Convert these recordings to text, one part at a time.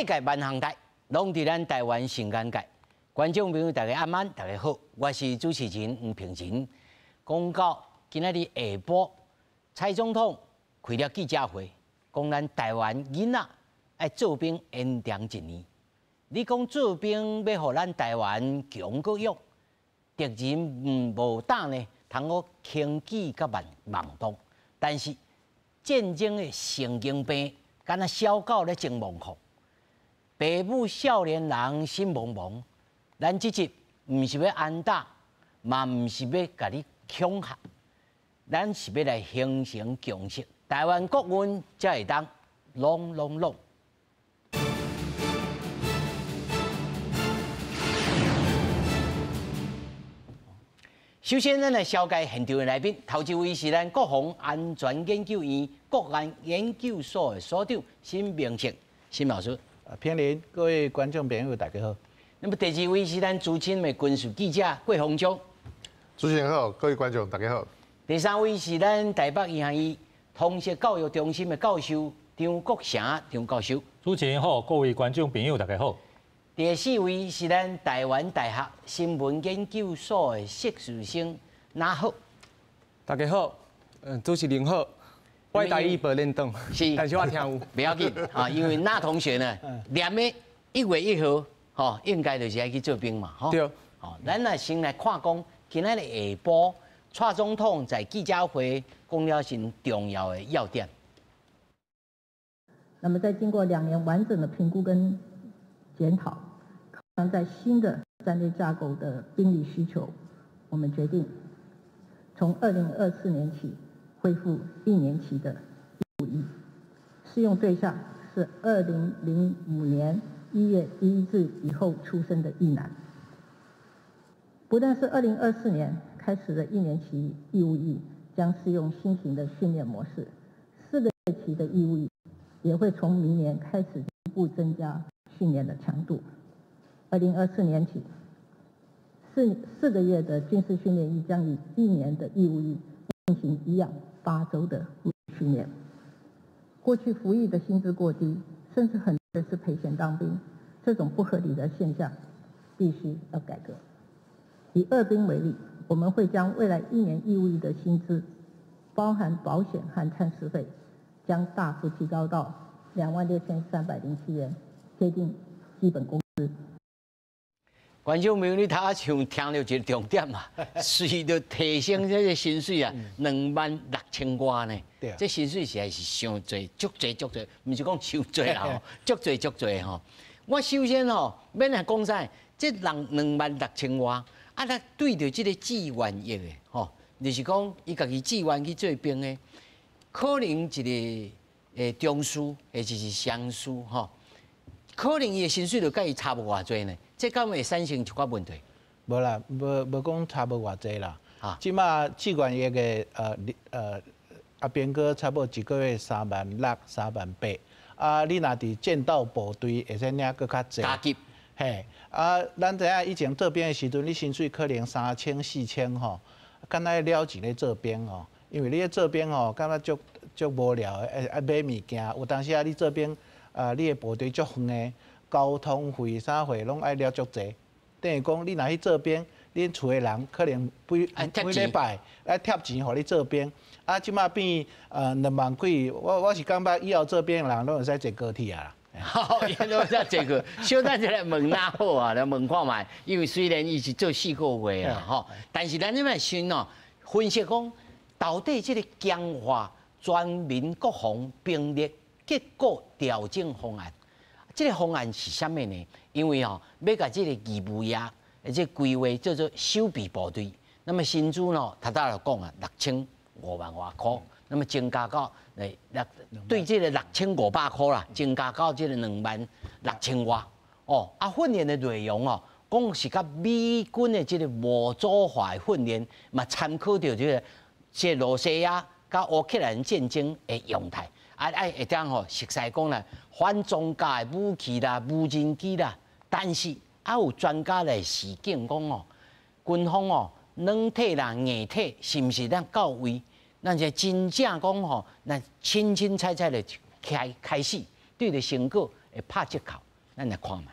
世界万航台，拢伫咱台湾新眼界。观众朋友，大家晚安，大家好，我是主持人黄平仁。讲到今仔日下晡，蔡总统开了记者会，讲咱台湾囡仔爱做兵延长1年。你讲做兵要互咱台湾强国勇，敌人无胆呢，通好轻举甲妄动。但是战争的神经病，敢若小狗咧争猛虎。爸母少年人心茫茫，咱即集毋是要安打，嘛毋是要甲你恐吓，咱是要来形成共识，台湾国运才会当拢。首先，咱来紹介現場的來賓，頭一位是咱國防安全研究院國安研究所的所長辛明成，辛老師。平林，各位观众朋友，大家好。那么第二位是咱资深的军事记者桂鸿章，主持人好，各位观众大家好。第三位是咱台北医学院通识教育中心的教授张国成张教授，主持人好，各位观众朋友大家好。第四位是咱台湾大学新闻研究所的硕士生那好，大家好，主持人好。我台语不认同，但是我听有。不要紧啊，因为那同学呢，连的1月1號，吼，应该就是要去做兵嘛，吼。对。好，咱来先来看讲，今仔日下晡，蔡总统在记者会讲了些重要的要点。那么，在经过2年完整的评估跟检讨，在新的战略架构的兵力需求，我们决定从2024年起。恢复1年期的义务役，适用对象是2005年1月1日以后出生的役男。不但是2024年开始的1年期义务役将适用新型的训练模式，4个月期的义务役也会从明年开始逐步增加训练的强度。2024年起，4个月的军事训练役将以1年的义务役进行一样8周的训练。过去服役的薪资过低，甚至很多人是赔钱当兵，这种不合理的现象必须要改革。以二兵为例，我们会将未来1年义务役的薪资，包含保险和餐食费，将大幅提高到26307元，贴近基本工资。观众朋友，你头像听到一个重点嘛，随着提升这个薪水啊，26000外呢。对。这薪水实在是伤侪，足侪，唔是讲伤侪啦吼，足侪吼。我首先吼，免来讲啥，这人26000外，啊，咱对着这个志愿役的吼，就是讲伊家己志愿去做兵的，可能一个中士，或者是上士吼，可能伊的薪水就甲伊差无偌济呢。这敢会产生一寡问题？无啦，无讲差无偌济啦。啊，即马志愿役的阿兵哥差不多1个月36000、38000。啊，你若伫战斗部队，会使领搁较济。加级。嘿，啊，咱知影以前做兵的时阵，你薪水可能3000、4000吼，敢若了钱咧做兵吼，因为你咧做兵吼，感觉足无聊的，买物件。有当时啊，你做兵，你的部队足远的。交通费、啥费拢爱了足济，等于讲你若去做兵，恁厝的人可能每礼拜爱贴钱互你做兵，啊，即马变2万几，我是感觉以后做兵的人拢会使坐高铁啊啦。好，伊都在坐过，小等一来问哪好啊，来问看卖，因为虽然伊是做4个月啦吼，但是咱这边先哦分析讲，到底这个强化全民国防兵力结构调整方案。这个方案是啥物呢？因为要甲这个义务役，这规划叫做守备部队。那么薪资呢，头就讲啊，6500外块，那么增加到对这个6500块啦，增加到这个26000外。哦，啊，训练的内容哦，讲是甲美军的这个模组化的训练，嘛参考到这个罗西亚甲乌克兰战争的样态。会当吼熟悉讲啦，反装甲的武器啦、无人机啦，但是有专家来示警讲哦，军方哦，软体啦、硬体是毋是咱到位？咱就真正讲吼，咱清清彩彩的开始，对着成果会拍折扣。咱来看卖。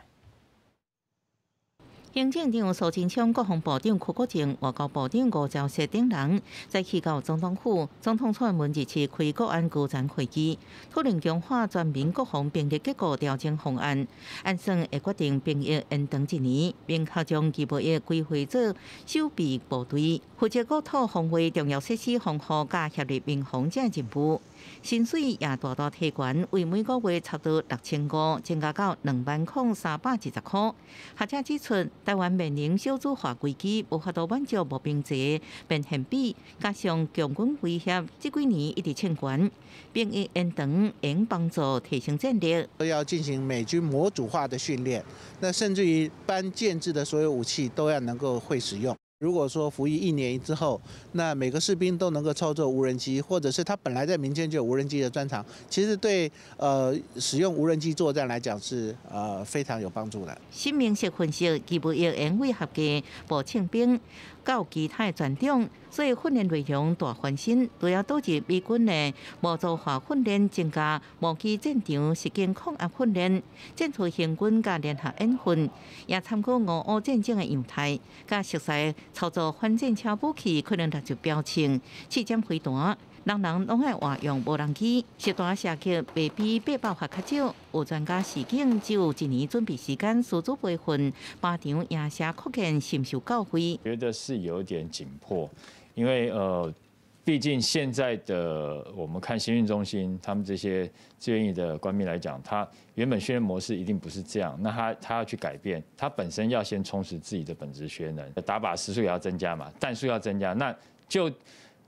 行政长苏贞昌、国防部长邱国正、外交部长吴钊燮等人再去到总统府，总统蔡英文日前开国安居层会议，讨论强化全民国防兵力结构调整方案，按算会决定兵役延长1年，并较将基本役规划做守备部队，负责国土防卫重要设施防护加协力民防等任务。薪水也大大提悬，为每个月差不多6500，增加到20310块。学者指出，台湾面临少子化危机，无法度满足募兵制变现比，加上强军威胁，这几年一直欠悬，兵役延长应帮助提升战力。都要进行美军模组化的训练，那甚至于搬建制的所有武器都要能够会使用。如果说服役1年之后，那每个士兵都能够操作无人机，或者是他本来在民间就有无人机的专长，其实对使用无人机作战来讲是非常有帮助的。新明式分析，基本役因为合格步枪兵到其他的专长，所以训练内容大翻新，都要导致美军的模组化训练增加模拟战场实践抗压训练，战术行军加联合演训，也参考俄乌战争的样态，加熟悉操作反战车武器可能达就标称，刺针飞弹。人人拢爱活用无人机，实弹射击未比8爆发较少。有专家示警，只有1年准备时间，输出培训，靶场夜射扩建深受教诲。觉得是有点紧迫，因为毕竟现在的我们看新训中心，他们这些志愿役的官兵来讲，他原本训练模式一定不是这样，那他要去改变，他本身要先充实自己的本职学能，打靶时数也要增加嘛，弹数要增加，那就。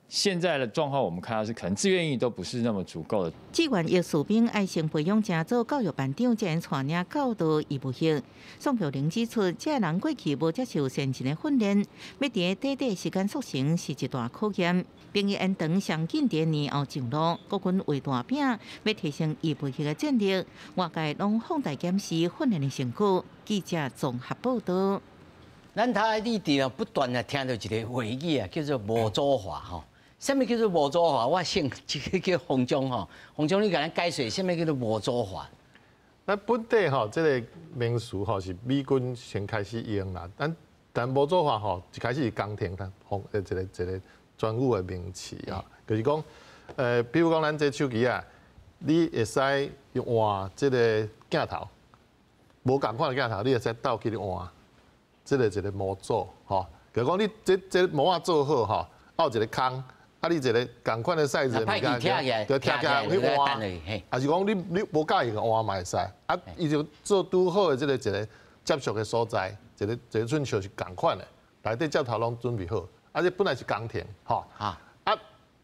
现在的状况，我们看到是可能志愿役都不是那么足够的。志愿役士兵爱先培养正做教育班长，才能带领教导义务役。宋朴玲指出，这人过去无接受先进的训练，要伫短短时间速成是一大考验。兵役延长上紧伫年后上路，国军为大饼，要提升义务役的战力，外界拢放大检视训练的成果。记者综合报道。咱台里地不断的听到一个话语啊，叫做模组化吼。什么叫做模组化？我姓这个叫洪忠吼，洪忠你给咱解释什么叫做模组化？咱本地吼，这个名词吼是美军先开始用啦，但模组化吼一开始是工程一个专有的名词啊，就是讲比如讲咱这手机啊，你会使用换这个镜头，无共款的镜头，你会使倒去换，这个一个模组吼，就是讲你这模仔做好吼，有一个空。啊！你一个共款的size的物件，就贴起来去换，还是讲你无介意换嘛会使？啊，伊就做拄好的这个一个接触的所在，一个寸球是共款的，内底接头拢准备好。啊，这本来是工程，吼。啊，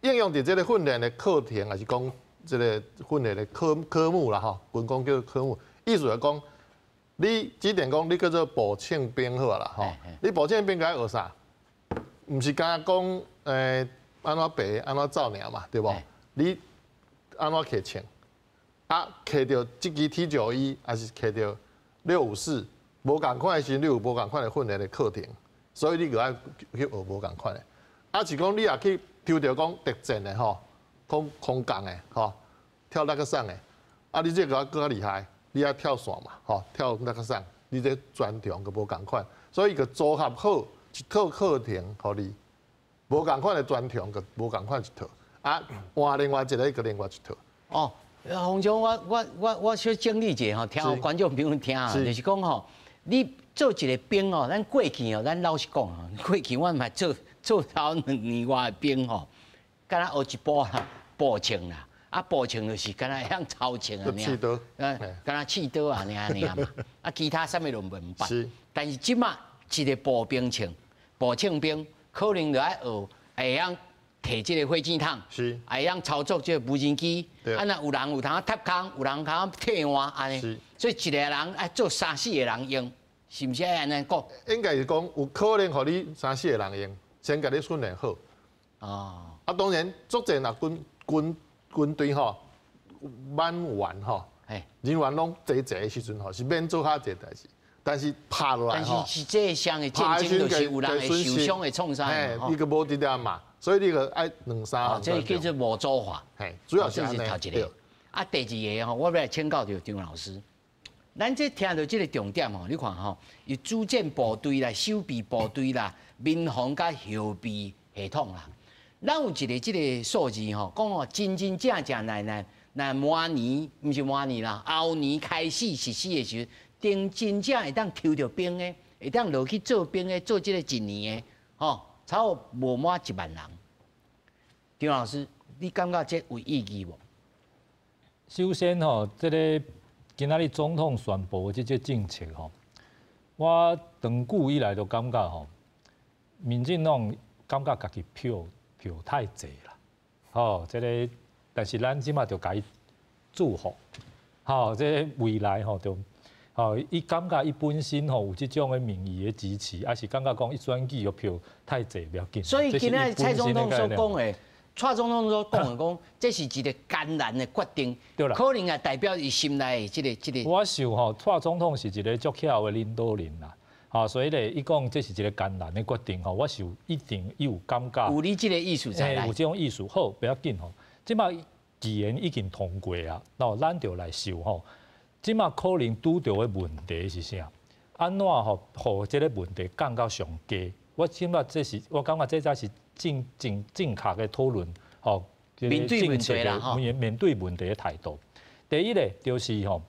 应用伫这个训练的课程，还是讲这个训练的科目啦，吼，军工叫科目。意思是讲，你指定讲你叫做步枪兵好啦，吼。你步枪兵该学啥？毋是敢讲安怎爬，安怎走尔嘛，对无？你安怎骑枪？啊，骑到这支 T91，还是骑到654？无共款的时，你有无共款的训练的课程，所以你就爱去学无共款的。啊，是讲你也去抽到讲特战的吼，空降的吼，跳那个伞的。啊，你这个更加厉害，你要跳伞嘛，吼，跳那个伞，你这专长就无共款，所以个组合好一套课程，互你。无共款的专长，个无共款一套，啊，换另外一个，个另外一套。哦，洪总，我小整理者吼，听观众朋友听啊，就是讲吼，你做一个兵哦，咱过去哦，咱老实讲哦，过去我嘛做头2年外的兵吼，敢若学一步啦，步枪啦，啊步枪就是敢若会晓操枪啊，刺刀，敢若刺刀啊，嘛，啊其他啥物都袂捌。但是即马一个步兵枪，步枪兵。可能就爱学，会晓摕这个火箭筒，会晓操作这个无人机。啊，那有人有通搭空，有人通替换，安尼。所以一个人爱做3、4个人用，是毋是爱安尼讲？应该是讲有可能互你3、4个人用，先甲你训练好。哦。啊，当然，作战若军队吼满员吼，人员拢齐的时阵吼，是免做遐济代志。但是拍落来但是这项的战争就是有人会受伤的创伤，伊个无伫点嘛，所以你个爱2、3。这叫做模组化，主要是头一个。啊，第2个吼，我要来请教着张老师，咱这听到这个重点吼，你看吼，有主战部队啦、守备部队啦、民防甲后备系统啦。咱有一个这个数字吼，讲哦，真正来，那明年毋是明年啦，后年开始实施的时候，真正会当抽到兵的，会当落去做兵的，做这个一年的，吼，差不多无满1万人。张老师，你感觉这有意义无？首先吼，这个今仔日总统宣布的这政策吼，我长久以来都感觉吼，民进党感觉家己票太济啦，吼，这个但是咱即马就该祝福，吼，这个未来吼就。吼，伊感觉伊本身吼有即种的民意的支持，还是感觉讲伊选举的票太济不要紧。所以今仔蔡总统所讲的，蔡总统所讲的讲，这是一个艰难的决定，对啦，可能也代表伊心内的这个。我想吼，蔡总统是一个足巧的领导人啦，吼，所以咧，伊讲这是一个艰难的决定吼，我想一定伊有感觉。有你这个意思在来。有这种意思，好不要紧吼。即马既然已经通过啊，那咱就来想吼。即马可能拄到的问题是啥？安怎吼，互即个问题降到上低？我即马这是，我感觉这才是正确的讨论，吼，面对问题啦，吼，面对问题的态度。第一咧，就是吼，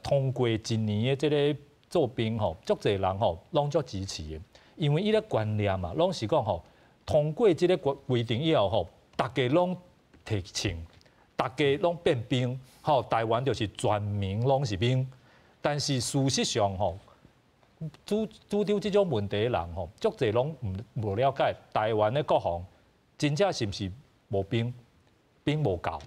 通过一年的即个做兵吼，足侪人吼，拢足支持的，因为伊个观念嘛，拢是讲吼，通过即个规定以后吼，大家拢提枪，大家拢变兵。吼，台湾就是全民拢是兵，但是事实上吼，拄着这种问题的人吼，足侪拢无了解台湾的国防真正是毋是无兵，兵无够，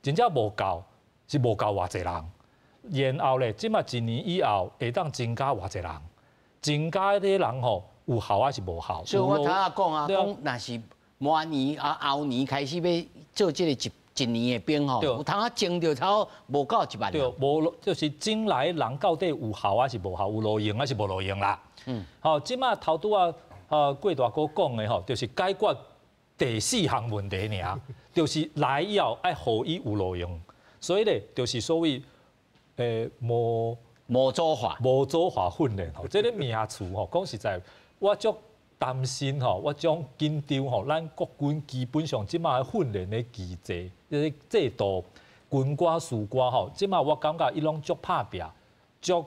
真正无够是无够偌侪人，然后咧，即马一年以后会当增加偌侪人，增加的人吼有效还是无效？所以我头下讲啊，讲若是明年啊后年开始要做这个一年的兵吼，有通啊征着差无够1万人。对，无就是进来的人到底有效还是无效，有路用还是无路用啦。好，即马头拄啊，郭大哥讲的吼，就是解决第4项问题尔，就是来以后爱互伊有路用，所以咧就是所谓无组化训练吼，这个名词吼，讲实在，我足担心吼，我种紧张吼，咱国军基本上即马训练的机制、制度、军歌、士歌吼，即马我感觉伊拢足拍拼，足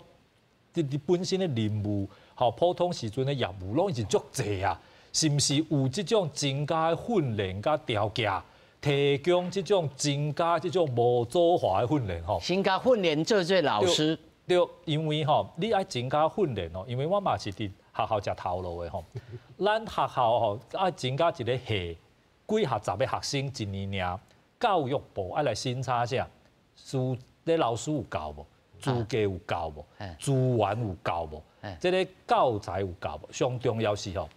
你本身的任务，吼普通时阵的业务拢已经足济啊，是毋是有即种增加的训练甲条件，提供即种增加即种无组化的训练吼？增加训练做老师。对，因为吼，你爱增加训练哦，因为我嘛是伫学校食头路的吼。咱学校吼爱增加一个系，几学10个学生一年尔，教育部爱来审查下，你老师有够无？资格有够无？资源有够无？这个教材有够无？上重要是吼，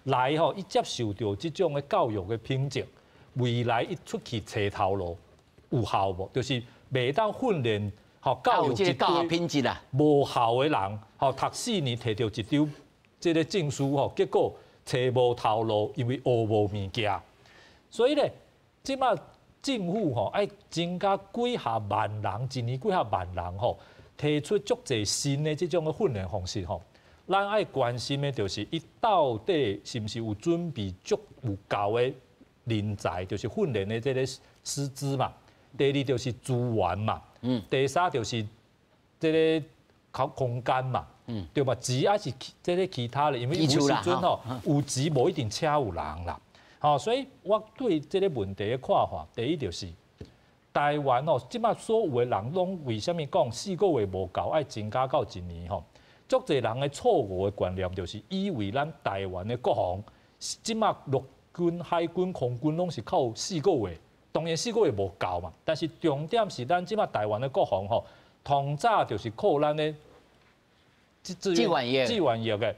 来吼伊接受到即种的教育的品质，未来伊出去找头路有效无？就是袂当训练。吼，教育一堆品质啦，无效的人，吼读4年摕到一张这个证书吼，结果找无头路，因为学无物件。所以咧，即马政府吼爱增加几下万人，一年几下万人吼，提出足侪新的这种的训练方式吼。咱爱关心的就是伊到底是毋是有准备足有够的人才，就是训练的这个师资嘛。第二就是资源嘛。第3就是这个空间嘛，对吧？钱还是这个其他的，因为有时阵吼有钱无一定请有人啦。好，所以我对这个问题的看法，第一就是台湾吼，即马所有的人拢为什么讲4个月无够，爱增加到1年吼？足侪人的错误的观念就是以为咱台湾的国防，即马陆军、海军、空军拢是靠4个月。当然4个月无够嘛，但是重点是咱即马台湾的国防吼，通早就是靠咱的志愿役的。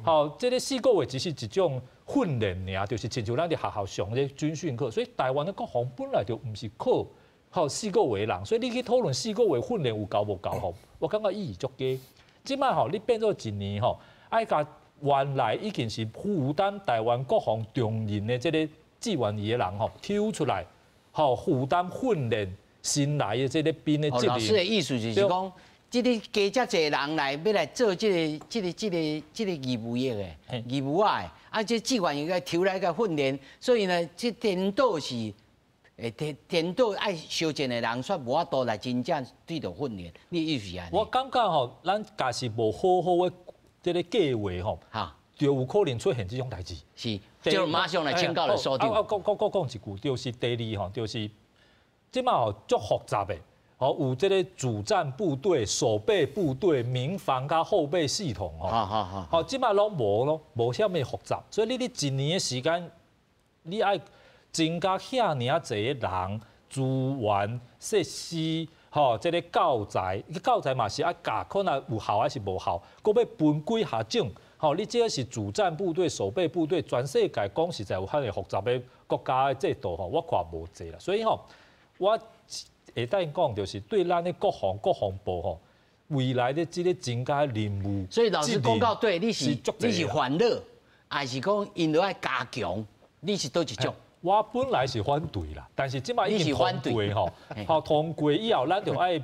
好，这个4个月只是一种训练尔，就是亲像咱伫学校上的军训课，所以台湾的国防本来就毋是靠4个月的人，所以你去讨论4个月训练有够无够吼，我感觉意义足低。即马吼，你变做1年吼，爱甲原来已经是负担台湾国防重任的这个志愿役的人吼，抽出来。好，负担训练新来的这个兵的责任。老师的意思就是讲，这个加遮侪人来要来做这个义务役的义务啊，这志愿役个抽来个训练，所以呢，这颠倒是。颠倒爱修正的人，却无法度来真正对着训练，你意思啊？我感觉吼，咱假是无好好的这个计划吼，就有可能出现这种代志。是，就马上来请教了所长。讲一句，就是第二吼，就是即马吼足复杂的，吼有这个主战部队、守备部队、民防加后备系统吼。好，即马拢无啥物复杂，所以你一年的时间，你爱。增加遐尔侪人、资源、设施，吼，这个教材嘛是爱教，可能有效还是无效，搁要分几下种，吼，你这是主战部队、守备部队，全世界讲实在有遐尔复杂的国家的制度，吼，我看无济啦。所以吼，我会当讲就是对咱的国防部吼，未来的这个增加任务，所以老师讲到对，你是欢乐，还是讲因着爱加强，你是倒一种？我本来是反对啦，但是即摆已经通过吼，通过以后，咱就爱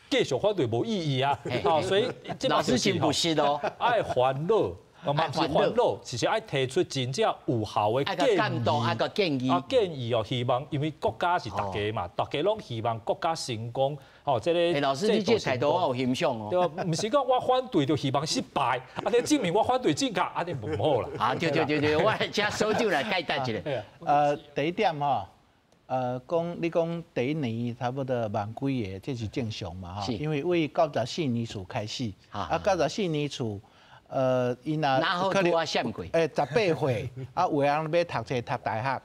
继续反对无意义啊，所以老师真不是咯，爱烦恼，嘛是烦恼，是爱提出真正有效的建议哦，希望因为国家是大家嘛，大家拢希望国家成功，哦，这个老师你这态度我有欣赏哦，对吧？唔是讲我反对就希望失败，你证明我反对正确，你唔好啦。对，我请所长来解答一下。第一点吼，你讲第一年差不多万几个，这是正常嘛哈，因为为94年厝开始，94年厝。因可能18岁，有人要读册读大学，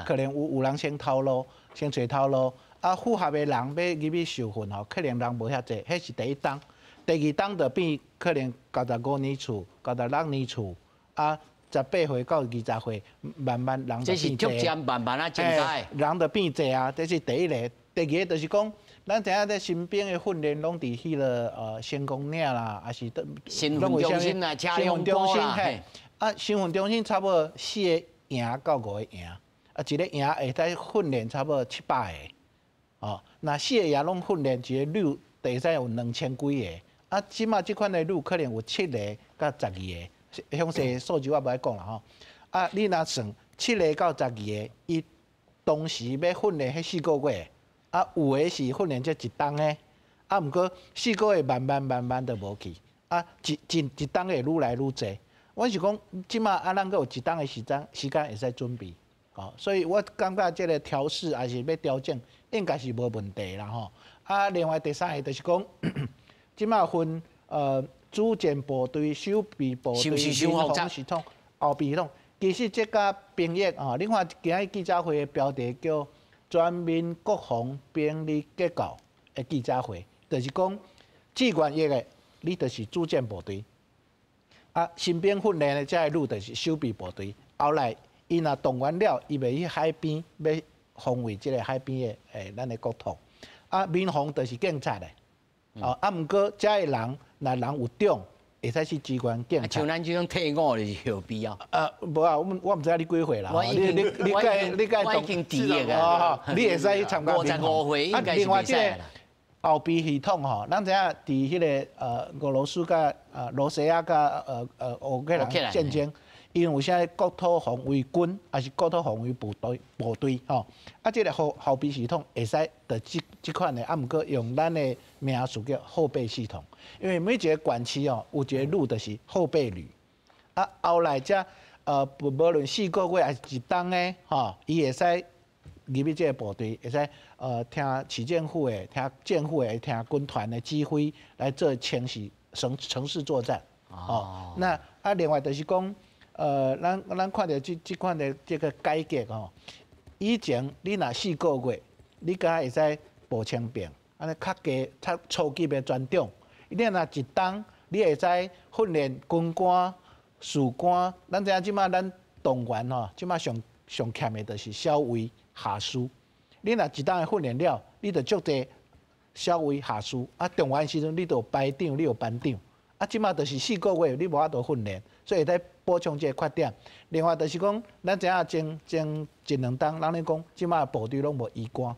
可能有人先头路，先找头路，符合的人要入去受训吼，可能人无遐济，迄是第一档。第二档就变可能95年厝、96年厝，18岁到20岁，慢慢人就变济。这是逐渐慢慢增加。人就变济啊，这是第一个。第二个就是讲。咱知影咧新兵的训练拢伫迄个先锋岭啦，还是新训中心啦、车用中心嘿。新训中心差不多4个营到5个营，一个营会使训练差不多700个。哦，那4个营拢训练一个旅，会使有2000几个。即马即款的旅可能有7个到12个，详细数字我无爱讲啦吼。你若算7个到12个，伊同时要训练迄4个月。有的是训练这一档的，毋过4个月慢慢就无去，一档会愈来愈济。我是讲，即马咱阁有一档的时间会使准备，所以我感觉这个调试还是要调整，应该是无问题啦吼。另外第三个就是讲，即马分主战部队、守备部队、民防系统、后备系统，其实这甲兵役另外今日记者会的标题叫。全面国防兵力结构的记者会，就是讲志愿役的，你就是主战部队；新兵训练的这个路就是守备部队。后来伊若动员了，伊要去海边，要防卫这个海边的咱的国土。民防就是警察的。毋过这个人若人有种，会使去支援警察。像咱这种退伍的是有必要。无啊，我毋知你几岁啦。我已经毕业啊。你会使去参加民防。55岁应该是袂使啦。后备系统吼，咱知影伫迄个俄罗斯甲罗西亚甲乌克兰战争，因有啥国土防卫军，还是国土防卫部队吼。这个后备系统会使的这款的，毋过用咱的名词叫后备系统。因为每一个管区有一个旅就是后备旅，后来才无论4个月还是一档的伊会使入去这个部队，会使听市政府的、听政府的、听军团的指挥来做城市作战。那另外就是讲，咱看到这款的这个改革以前你若4个月，你敢会使步枪兵，安尼较初级的专长。你若一档，你会使训练军官、士官。咱知影即马咱动员即马上欠的就是少尉、下士。你若一档的训练了，你就足侪少尉、下士。动员时阵你就有排长，你有班长。即马就是4个月，你无法度训练，所以会使补充这个缺点。另外就是讲，咱知影前1、2档，人咧讲，即马部队拢无医官。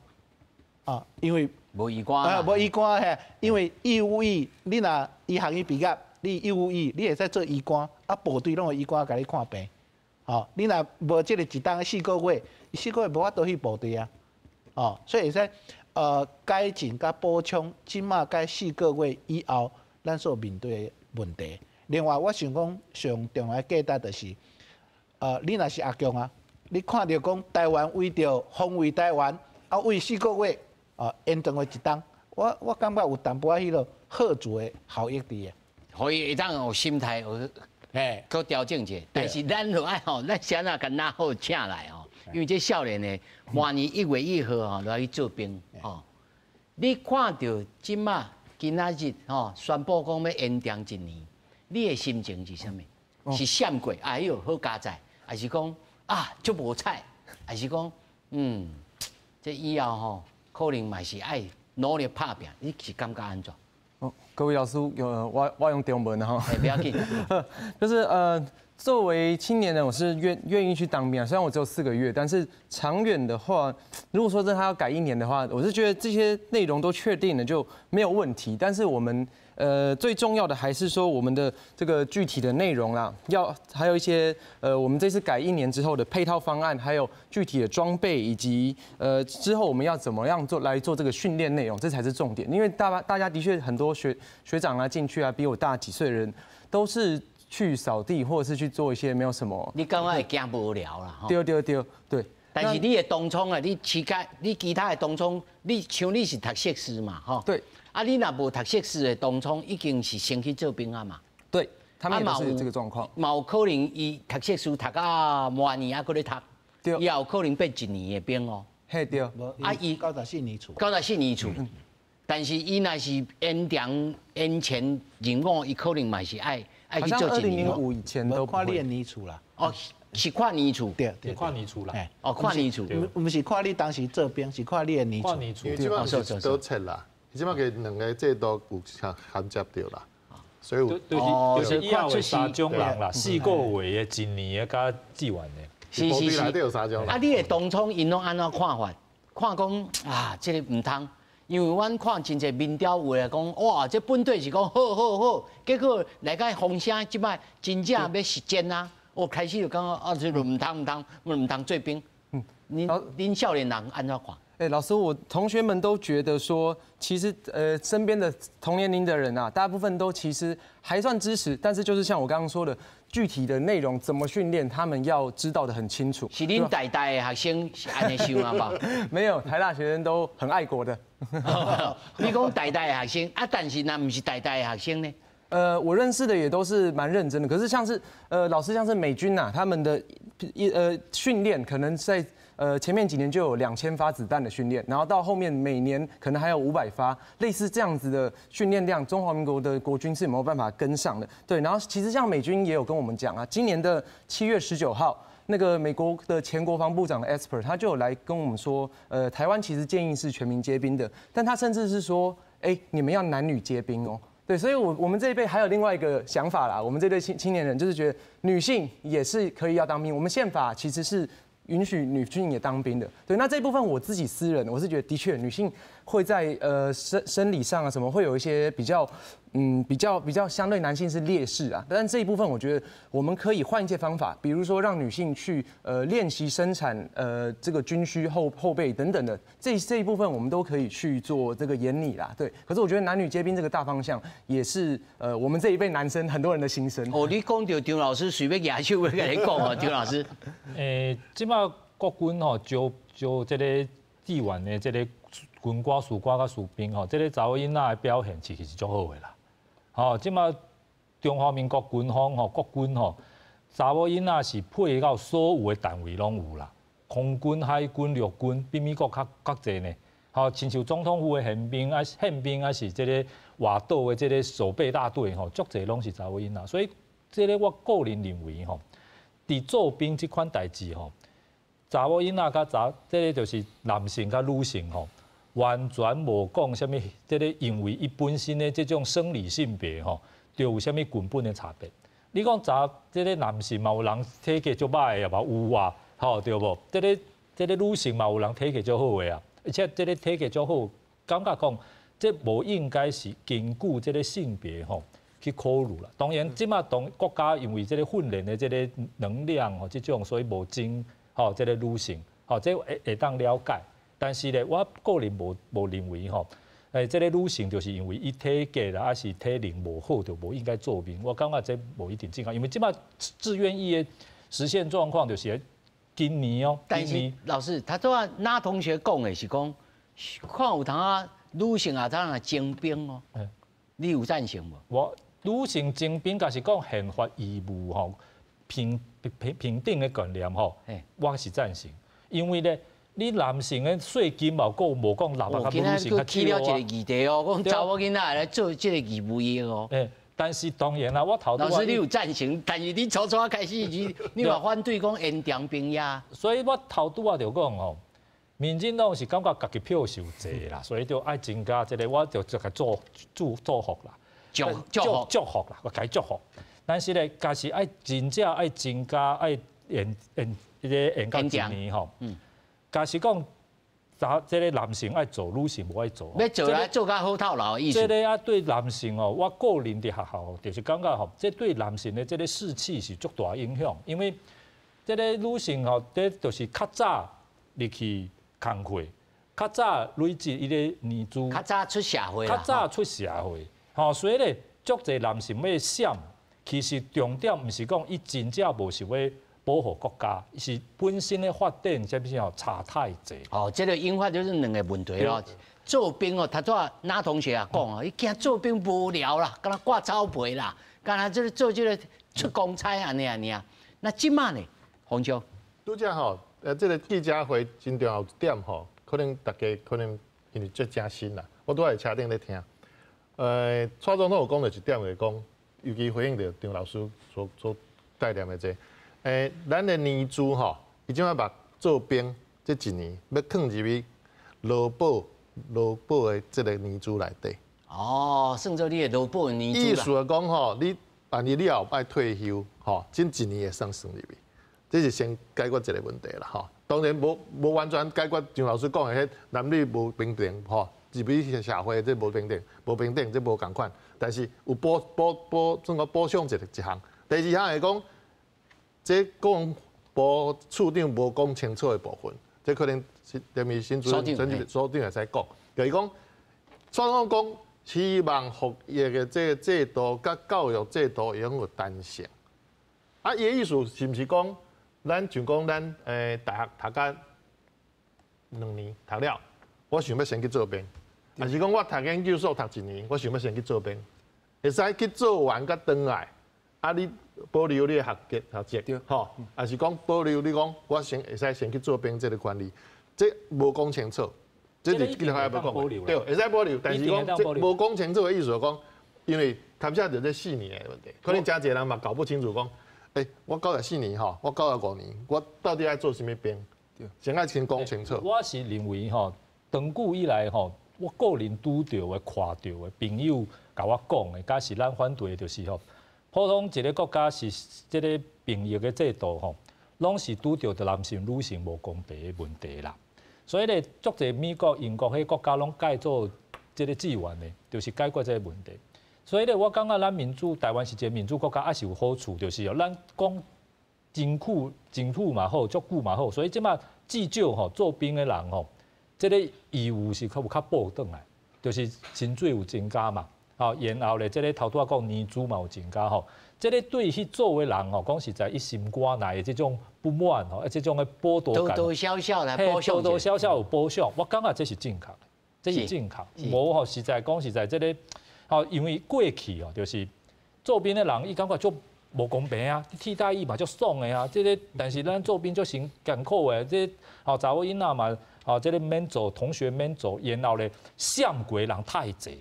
因为无医官无医官嘿，因为义务役，你若医行医毕业，你义务役，你会使做医官，啊，部队拢有医官甲你看病。哦，你若无即个一档4个月，4个月无法度去部队啊。哦，所以会使改进甲补充，即马改4个月以后，咱所面对的问题。另外，我想讲上重要的价值就是，你若是阿强啊，你看到讲台湾为着防卫台湾，啊为4个月，延长为一档，我感觉有淡薄仔迄落贺主的效益伫的。可以会当有心态，哎，搁调整者。但是咱就爱吼，咱先啊甲拿好请来吼，因为这少年呢，明年1月1号吼就要去做兵吼。你看到即马今仔日吼宣布讲要延长1年，你的心情是啥物？是闪过，哎呦好加载，还是讲啊足无彩，还是讲这以后吼可能嘛是爱努力拍拼，你是感觉安怎？各位老师，我用中文哈，不要紧，就是作为青年人，我是愿意去当兵啊。虽然我只有4个月，但是长远的话，如果说他要改1年的话，我是觉得这些内容都确定了就没有问题。但是我们最重要的还是说我们的这个具体的内容啦，还有一些我们这次改1年之后的配套方案，还有具体的装备，以及之后我们要怎么样来做这个训练内容，这才是重点。因为大家的确很多学长啊进去啊，比我大几岁的人都是去扫地或者是去做一些没有什么。你感觉会惊无聊啦？对。但是你的东冲啊，你其他的东冲，你像你是读硕士嘛，吼。对。啊，你若无读硕士的东冲，已经是先去做兵啊嘛。对，他们也是这个状况。嘛有可能伊读硕士读到末年啊，搁咧读，对，也有可能变1年的兵哦。嘿对。啊，伊94年厝。94年厝。但是伊若是延前任务，伊可能嘛是爱去做1年。2005以前都看你的年厝啦。哦，是看年厝。对，看年厝啦。哦，看年厝。唔是看你当时做兵，是看你的年厝。看年厝。因为即摆是都切啦。即摆个2个制度有衔接到啦，所以就是以后有3种人啦，4个月的、1年的，加志愿的。是。内底有3种人。啊，你的当初因拢安怎看法？看讲啊，这个唔通，因为阮看真侪民调有来讲，哇，这本队是讲好，结果来个风声即摆真正要实践啊，我开始就讲啊，这唔通做兵。恁少年人安怎看？老师，我同学们都觉得说，其实身边的同年龄的人啊，大部分都其实还算支持，但是就是像我刚刚说的，具体的内容怎么训练，他们要知道的很清楚。是恁代的学生是安尼想啊吧？没有，台大学生都很爱国的。你讲代的学生啊，但是那不是代的学生呢？我认识的也都是蛮认真的，可是像是老师像是美军呐，他们的训练可能在前面几年就有2000发子弹的训练，然后到后面每年可能还有500发，类似这样子的训练量，中华民国的国军是没有办法跟上的。对，然后其实像美军也有跟我们讲啊，今年的7月19号，那个美国的前国防部长 Esper 他就有来跟我们说，台湾其实建议是全民皆兵的，但他甚至是说，你们要男女皆兵哦。对，所以我们这一辈还有另外一个想法啦，我们这对青年人就是觉得女性也是可以要当兵，我们宪法其实是允许女性也当兵的。对，那这一部分我自己私人，我是觉得的确女性会在生理上啊什么会有一些比较相对男性是劣势啊，但这一部分我觉得我们可以换一些方法，比如说让女性去练习生产这个军需后备等等的，这一部分我们都可以去做这个研拟啦。对，可是我觉得男女皆兵这个大方向也是我们这一辈男生很多人的心声。哦，你讲到张老师随便举手要跟你讲哦，张老师。即马国军吼招这个志愿的这个军官、士官、甲士兵吼，这个查某囡仔的表现其实是足好的啦。吼，即马中华民国军方吼，国军吼，查某囡仔是配到所有的单位拢有啦，空军、海军、陆军比美国较济呢。吼，亲像总统府的宪兵啊是这个外岛的这个守备大队吼，足济拢是查某囡仔，所以这个我个人认为吼，伫做兵这款代志吼，查某囡仔甲这个就是男性甲女性吼。完全无讲什么，这个因为伊本身的这种生理性别吼，就有什么根本的差别。你讲这个男性嘛有人体格足歹的嘛有啊，吼对无？这个女性嘛有人体格足好的啊，而且这个体格足好，感觉讲，这无应该是根据这个性别吼去考虑啦。当然，即马国家因为这个训练的这个能量吼，这种所以无精吼，这个女性吼，这会当了解。但是咧，我个人无认为吼。这个女性就是因为伊体格啦，还是体能无好，就无应该做兵。我感觉这无一定正确，因为即摆志愿役的实现状况就是今年哦。但是老师，他都那同学讲的是讲，看有当啊女性也当啊征兵哦。你有赞成无？我女性征兵，假是讲宪法义务吼，平等的概念吼，我是赞成，因为咧。你男性的税金嘛，无讲男啊，女性较起了一个议题哦，讲查某囡仔来做这个义务役哦。但是当然啦，我头老师你有赞成，但是你初开始你嘛反对讲延长兵役。所以我头拄啊就讲吼，民进党是感觉家己票受济啦，所以就爱增加这个，我就甲祝福啦，祝福啦，我该祝福。但是咧，假是爱真正爱增加爱延到一年吼。假是讲，这个男性爱做，女性无爱做。要做来做较好套牢的意思。这个啊，对男性哦，我个人的学校就是感觉吼，这对男性的这个士气是足大影响。因为这个女性吼，这就是较早入去工课，较早累积伊个年资，较早出社会啦。较早出社会，吼，所以咧，足侪男性要闪，其实重点毋是讲伊真正无想要。保护国家是本身的发展，是不是哦差太济？哦，这个引发就是两个问题咯。做兵哦，他做那同学啊讲哦，伊惊做兵无聊啦，敢若挂草皮啦，敢若这个做这个出公差安尼啊。那即马呢，洪兄？拄则吼，这个记者会真重要一点吼，可能大家可能因为这真新啦，我都在车顶咧听。蔡总统有讲到一点就是讲，尤其回应到张老师所带念的这。咱的年资吼，伊怎啊把做兵这一年要放入去劳保的这个年资内底。哦，算做你的劳保年资啦。意思来讲吼，你万一你后摆退休吼，这一年会算入去，这是先解决一个问题啦吼。当然无完全解决，像老师讲的迄男女无平等吼，入去社会这无平等这无共款。但是有怎个补充一项。第二项是讲。这国防部处长无讲清楚的部分，这可能是人民新主任所长会使讲。就是讲，双方讲希望服役的这个制度甲教育制度拥有弹性。啊，伊的意思是毋是讲，咱像讲咱大学读甲2年读了，我想要先去做兵，还是讲我读研究所读1年，我想要先去做兵，会使去做完甲转来，啊你。保留你的学籍，吼，还是讲保留你讲，我先会使先去做兵这个权利，这无讲清楚，这是记者会无讲，对，会使保留，但是讲这无讲清楚的意思讲，因为读册就这4年的问题，可能真侪人嘛搞不清楚讲，我教了4年吼，我教了5年，我到底爱做什么兵？先爱先讲清楚。我是认为吼，长久以来吼，我个人拄到的、看到的朋友甲我讲的，假是咱反对的，就是吼。普通一个国家是这个兵役的制度吼，拢是拄到的男性、女性无公平的问题啦。所以咧，足侪美国、英国迄国家拢改做这个资源的，就是解决这个问题。所以咧，我感觉咱台湾是一个民主国家，还是有好处，就是哦，咱讲政府嘛好，足久嘛好，所以即马至少吼做兵的人吼，这个义务是有较保转来，就是薪水有增加嘛。好，然后咧，这个头拄仔讲年资嘛有增加吼，这个对去做的人吼，讲实在，伊心肝内的这种不满吼，这种的剥夺感，多多少少来补偿，多多少少有补偿，我感觉这是正确的，这是正确。无吼，实在讲实在，这个吼，因为过去哦，就是做兵的人，伊感觉就无公平啊，替代役嘛就爽的啊，这个但是咱做兵就辛苦的，这吼查某囡仔嘛，吼这个免做，同学免做，然后咧闪过人太济。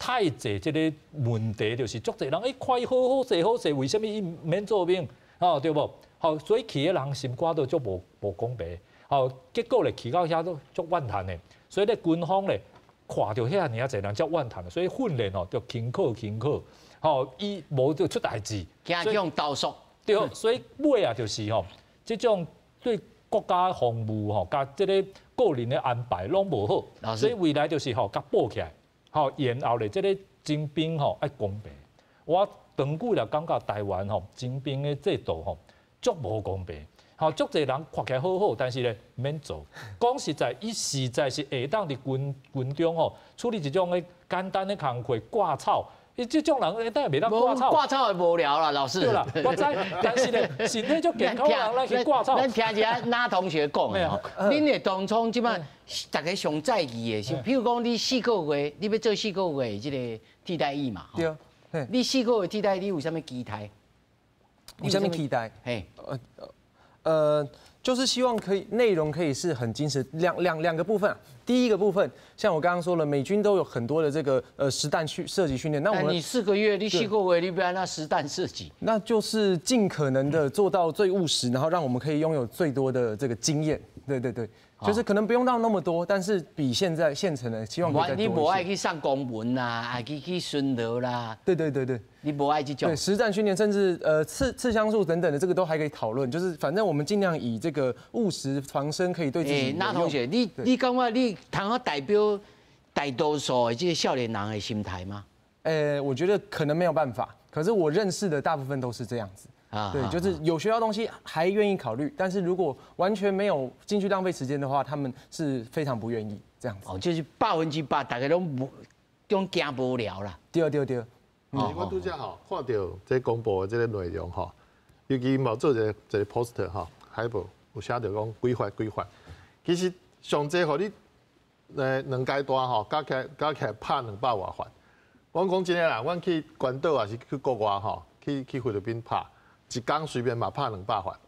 太济这个问题就是足侪人看伊好势，为什么伊免做兵？哦，对无？好，所以去的人心肝都足无公平。好，结果咧去到遐都足怨叹的。所以咧军方咧看到遐尔侪人足怨叹的，所以训练哦就勤课。好，伊无就出代志，惊用投诉。对，所以尾啊就是吼，这种对国家防务吼，甲这个个人的安排拢无好，所以未来就是吼，甲补起来，吼，然后咧，这个征兵吼爱公平。我长久来感觉台湾吼征兵的制度吼足无公平，吼足侪人看起来好好，但是咧免做。讲实在，伊实在是下当伫军中吼处理一种的简单的工课挂草。伊这种人下当袂当挂草。挂草也无聊啦，老师。对啦，我知，但是咧身体足健康的人来去挂草。咱听一下哪同学讲的吼，恁的当初即摆大家上在意的是，譬如讲你4个月，你要做4个月即个替代役嘛？对。你4个月替代，你有啥物期待？有啥物期待？嘿，就是希望可以内容可以是很精实，两个部分。第一个部分，像我刚刚说了，美军都有很多的这个实弹射击训练。那我们你4个月，你4个月，你不要那实弹射击。那就是尽可能的做到最务实，然后让我们可以拥有最多的这个经验。对。就是可能不用到那么多，但是比现成的希望可以再多一些。你无爱去上公文啦，爱去巡逻啦。对。你无爱去做。对，实战训练甚至刺枪术等等的，这个都还可以讨论。就是反正我们尽量以这个务实防身，可以对自己有用。那同学，你感觉你通代表大多数的这些少年人的心态吗？我觉得可能没有办法，可是我认识的大部分都是这样子。对，就是有学到东西还愿意考虑，但是如果完全没有进去浪费时间的话，他们是非常不愿意这样子。就是100%大家都惊无聊啦。对。我拄则吼看到这公布的这个内容吼，尤其冇做一个 poster 吼，海报有写着讲规划。其实上济互你2阶段吼，加起来拍200外发。我讲真个啦，阮去关岛也是去国外吼，去菲律宾拍。一工随便嘛拍200发，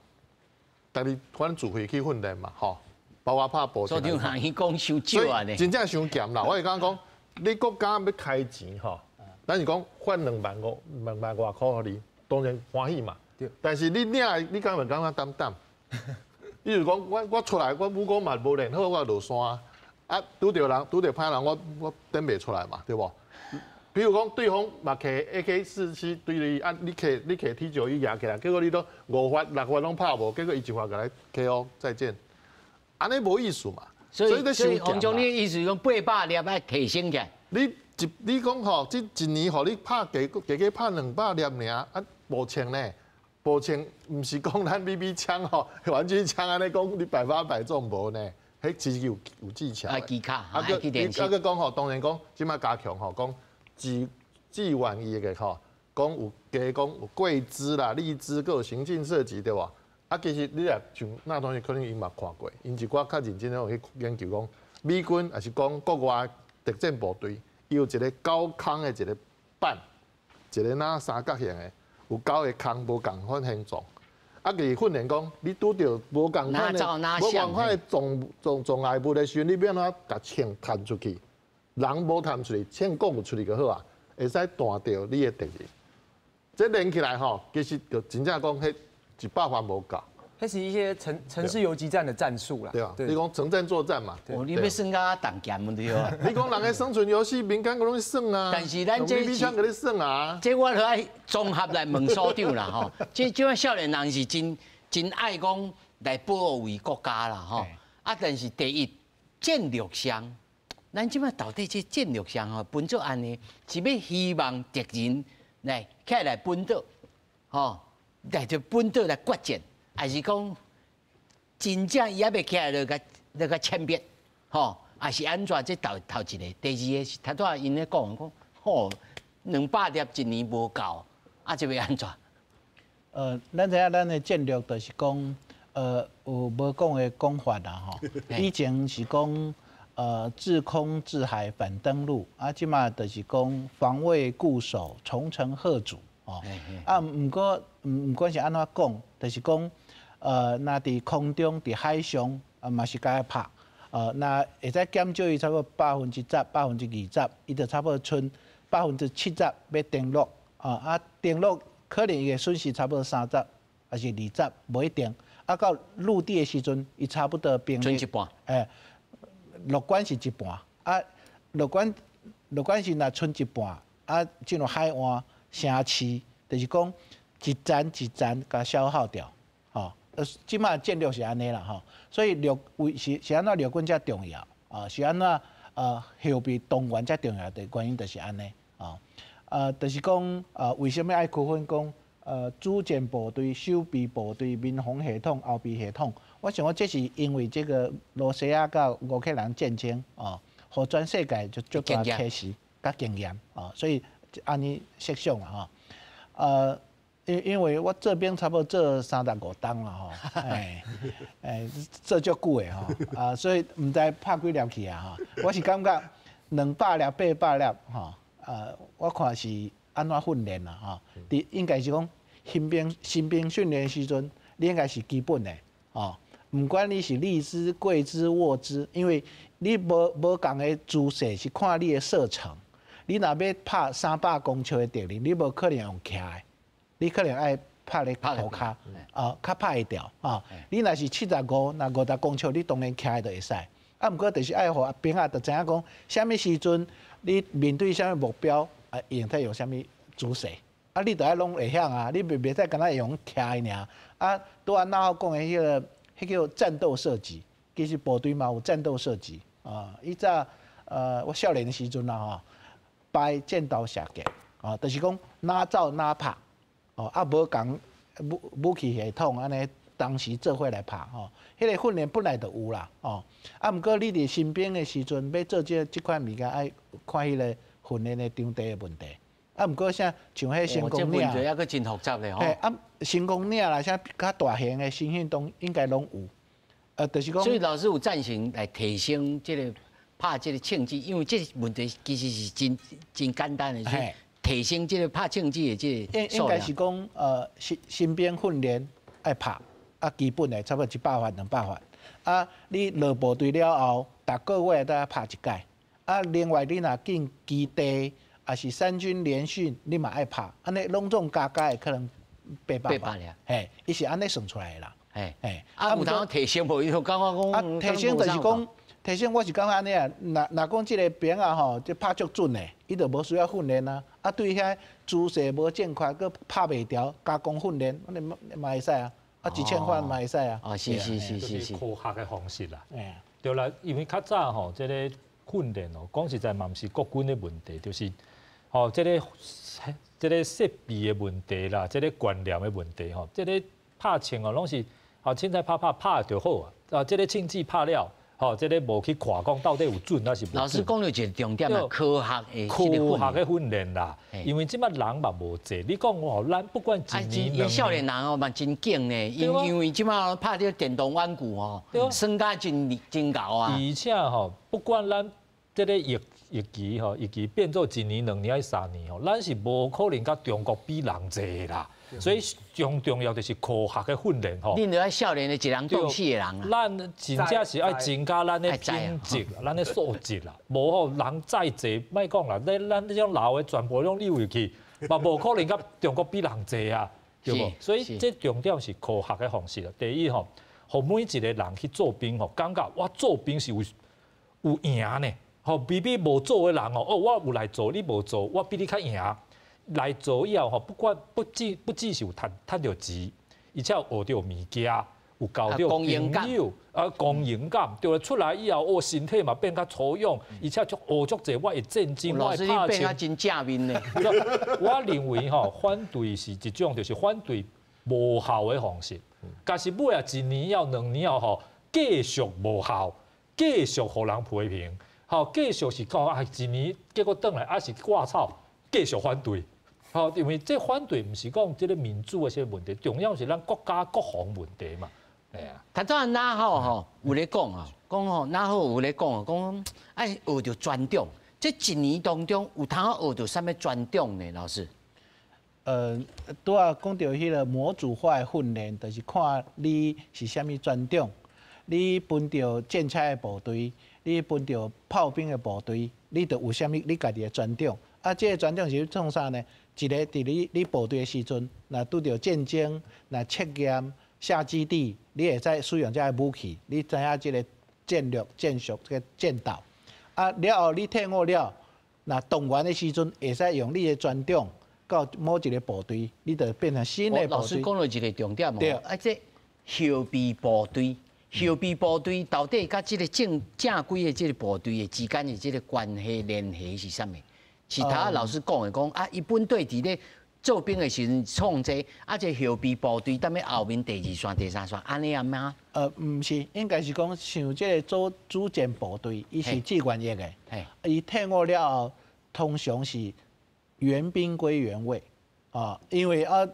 但是阮自费去训练嘛，吼，包括拍步。所以人伊讲伤少啊呢。真正伤咸啦！我会讲，你国家要开钱吼，咱是讲换2万外块给你，当然欢喜嘛。但是你领你敢袂感觉担？比如讲，我出来，我武功嘛无练好，我落山啊，拄着歹人，我顶袂出来嘛，对无？比如讲，对方嘛摕 AK-47对你，啊，你摕 T91压起来，结果你都5发6发拢拍无，结果伊1发甲你 KO 再见，安尼无意思嘛。所以洪总，你的意思是讲800粒要提升起来。你讲吼，这1年吼，你拍加拍200粒尔，啊，步枪呢？步枪唔是讲咱 BB 枪吼，玩具枪安尼讲你100%中无呢？迄其实有技巧。技巧，啊个讲吼，当然讲，即摆加强吼讲。既玩意个吼，讲有有跪姿啦、立姿，佮有行进射击对吧？啊，其实你若像那东西可能伊嘛看过，因一寡较认真有去研究讲，美军也是讲国外特战部队，伊有一个高空的一个板，一个那三角形的，有9个空无共款形状。啊，佮训练讲，你拄着无共款的障碍物的时阵，你要哪甲枪弹出去？人无弹出去，枪讲出去就好啊，会使弹到你的敌人。这练起来吼，其实就真正讲，迄100发无够。那是一些城市游击战的战术啦。对啊，你讲城镇作战嘛。你要算甲重剑对啊。你讲人的生存游戏，民间个拢去算啊。但是咱这BB 枪给你算啊。这我就爱综合来问所长啦吼。这种少年人是真爱讲来保卫国家啦吼。啊，但是第一战略上。咱即摆到底这战略上吼，分做安尼，是要希望敌人来起来本岛，吼，来就本岛来决战，还是讲真正伊也要起来那个签别，吼，还是安怎？这头一个，第二个是他拄仔因咧讲，吼，200粒1年无够，啊，这要安怎？咱知影咱的战略就是讲，有无讲的讲法啦吼，以前是讲。制空、制海、反登陆，啊，即马就是讲防卫固守、重城贺主，哦，啊，毋过毋管是安怎讲，就是讲，那伫空中、伫海上，嘛是该拍，那会使减少伊差不多10%、20%，伊就差不多剩70%要登陆，啊，登陆可能伊个损失差不多30%还是20%，无一定，啊，到陆地的时阵，伊差不多兵力剩一半，陆管是一半，啊，陆管是若剩一半，啊，进入海岸城市，就是讲一站一站甲消耗掉，吼，即马战略是安尼啦吼，所以是安怎陆军遮重要啊？是安怎后备动员遮重要的原因就是安尼啊。就是讲为什么爱区分讲主战部队、守备部队、民防系统、后备系统？我想讲这是因为这个罗西亚甲乌克兰战争互全世界就足大启示甲经验所以安尼设想啦因为我这边差不多做35档啦做足久的所以唔知拍几粒去我是感觉200粒、800粒我看是安怎训练啦应该是讲新兵训练时阵，你应该是基本的唔管你是立姿、跪姿、卧姿，因为你无共的姿势是看你的射程。你若要拍300公尺的敌人，你无可能用徛的，你可能爱拍咧涂骹，较拍会掉你若是75，那50公尺，你当然徛的就会使。毋过就是爱互兵就知影讲，啥物时阵你面对啥物目标，用在用啥物姿势。你就爱拢会晓你袂使干那用徛的尔。拄仔哪好讲的迄叫战斗射击，其实部队嘛有战斗射击以早我少年的时阵摆箭刀射击就是讲哪走哪拍无共武器系统安尼当时做伙来拍迄个训练本来就有啦毋过你伫新兵的时阵要做即款物件，爱看迄个训练的场地的问题。毋过像迄成功岭，这问题还真复杂咧成功岭啦，像较大型的新运动应该拢有，就是讲。所以老师有赞成来提升这个拍这个枪击，因为这问题其实是真简单的，是提升这个拍枪击的这个应该是讲新兵训练爱拍基本的差不多100发200发你落部队了后，逐个月都要拍一届另外你若进基地。也是3军联训，你嘛爱拍，安尼拢总加的可能800发，伊是安尼算出来的啦。有当提升无？伊就感觉讲提升就是讲，提升我是感觉安尼若讲即个兵即拍足准的，伊就无需要训练对遐姿势无正确，佮拍袂调，加工训练，安尼嘛会使1000发嘛会使是科学的方式啦。对啦，因为较早即个训练讲实在嘛，毋是国军的问题，就是。这个设备的问题啦，这个观念的问题这个拍枪拢是凊彩拍就好这个枪击拍了这个无去看讲到底有准还是无准。老师讲到一个重点啊，科学的训练啦，因为即摆人嘛无济，你讲咱不管一年两少年人嘛真劲呢，因为即摆拍这电动玩具身价真高而且不管咱这个疫期变做1年、2年还是3年咱是无可能甲中国比人济啦。所以上重要就是科学的训练恁要少年的一人斗4个人咱真正是爱增加咱的品质、咱的素质啦。无人再济，莫讲啦，咱这种老的全部拢溜入去，嘛无可能甲中国比人济啊，对无？所以这重点是科学的方式啦。第一互每一个人去做兵感觉我做兵是有赢呢。比无做的人我有来做，你无做，我比你较赢。来做以后不只是有赚到钱，而且有学到物件，有交到朋友，公营感，对出来以后，身体嘛变较粗勇，而且就学足济，我会战争，我会拍枪，真正面呢。我认为反对是一种，就是反对无效的方式。假使尾1年后、2年后继续无效，继续互人批评。继续是讲1年，结果转来是挂草，继续反对。因为这反对唔是讲这个民主的些问题，重要是咱国家国防问题嘛。他早哪好有咧讲哪好有咧讲爱学着专长。这1年当中有通学着啥物专长呢？老师？拄仔讲到迄个模组化的训练，就是看你是啥物专长，你分着建车的部队。你分着炮兵的部队，你就有啥物你家己的专长。这个专长是创啥呢？一个伫你部队的时阵，若拄着战争、若测验、下基地，你会使使用这个武器，你知影这个战略、战术、这个战斗。了后你退伍了，若动员的时阵，会使用你的专长到某一个部队，你就变成新的部队。老师讲了一个重点对，这后备部队。后备部队到底甲这个正规的这个部队的之间的这个关系联系是啥物？其他老师讲啊，伊本队伫咧做兵的时阵创这，这后备部队踮咧后面第2线、第3线，安尼啊吗？唔是，应该是讲像这个主战部队，伊是志愿役的，伊退伍了后，通常是原兵归原位。因为要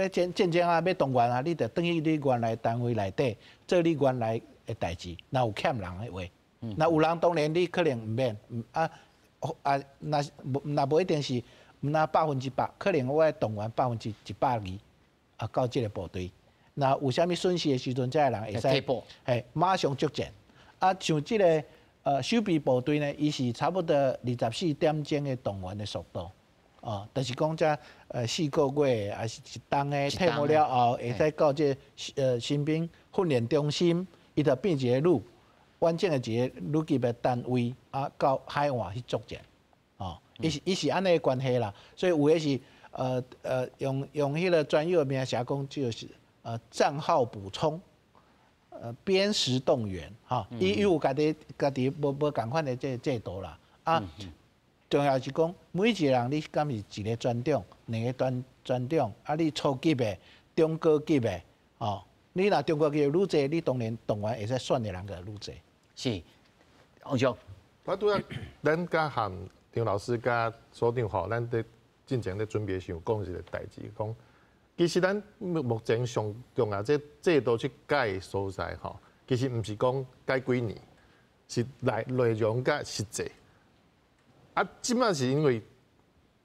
战争要动员啊，你得等于你原来单位内底做你原来的代志。若有欠人的话，若有人当然你可能唔免，若无一定是唔拿100%，可能我动员120%到这个部队。若有啥物损失的时阵，这个人会使马上作战。像这个守备部队呢，伊是差不多24点钟的动员的速度。就是讲这4个月还是1冬的退伍了后，会使到这新兵训练中心，伊就变一个旅完整的一个旅级的单位，到海外去作战。伊是安尼的关系啦，所以有的是用迄个专业的名词讲，就是战号补充，编实动员，伊有家己无共款的这制度啦，重要是讲，每一个人你敢是一个专长、2个专长，你初级的、中高级的，你若中高级愈侪，你当然动员会使选的人就愈侪。是，王兄，我拄仔咱甲含张老师甲所长吼，咱伫进前咧准备时有讲一个代志，讲其实咱目前上重要这制度去改的所在吼，其实毋是讲改几年，是内容甲实际。即摆是因为，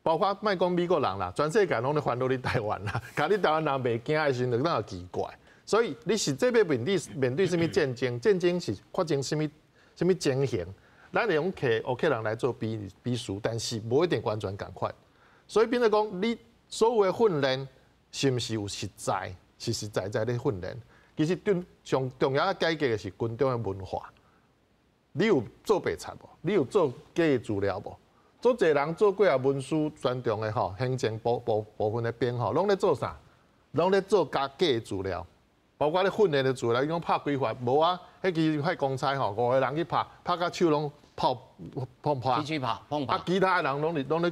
包括莫讲美国人啦，全世界拢咧烦恼你台湾啦，甲你台湾人袂惊的时阵，就当奇怪。所以你实际要面对什么战争？战争是发生什么情形？咱会用乌克兰来做比数，但是无一定完全共款。所以变做讲，你所有的训练是毋是有实在？实实在在咧训练。其实上重要改革的是军中的文化。你有做白贼无？你有做假的资料无？做侪人做过啊文书专长的吼，行政部分的编吼，拢咧做啥？拢咧做假的资料，包括咧训练的资料，伊讲拍规发无啊？迄支迄公差吼，5个人去拍到手拢泡破。去拍碰拍。其他的人拢咧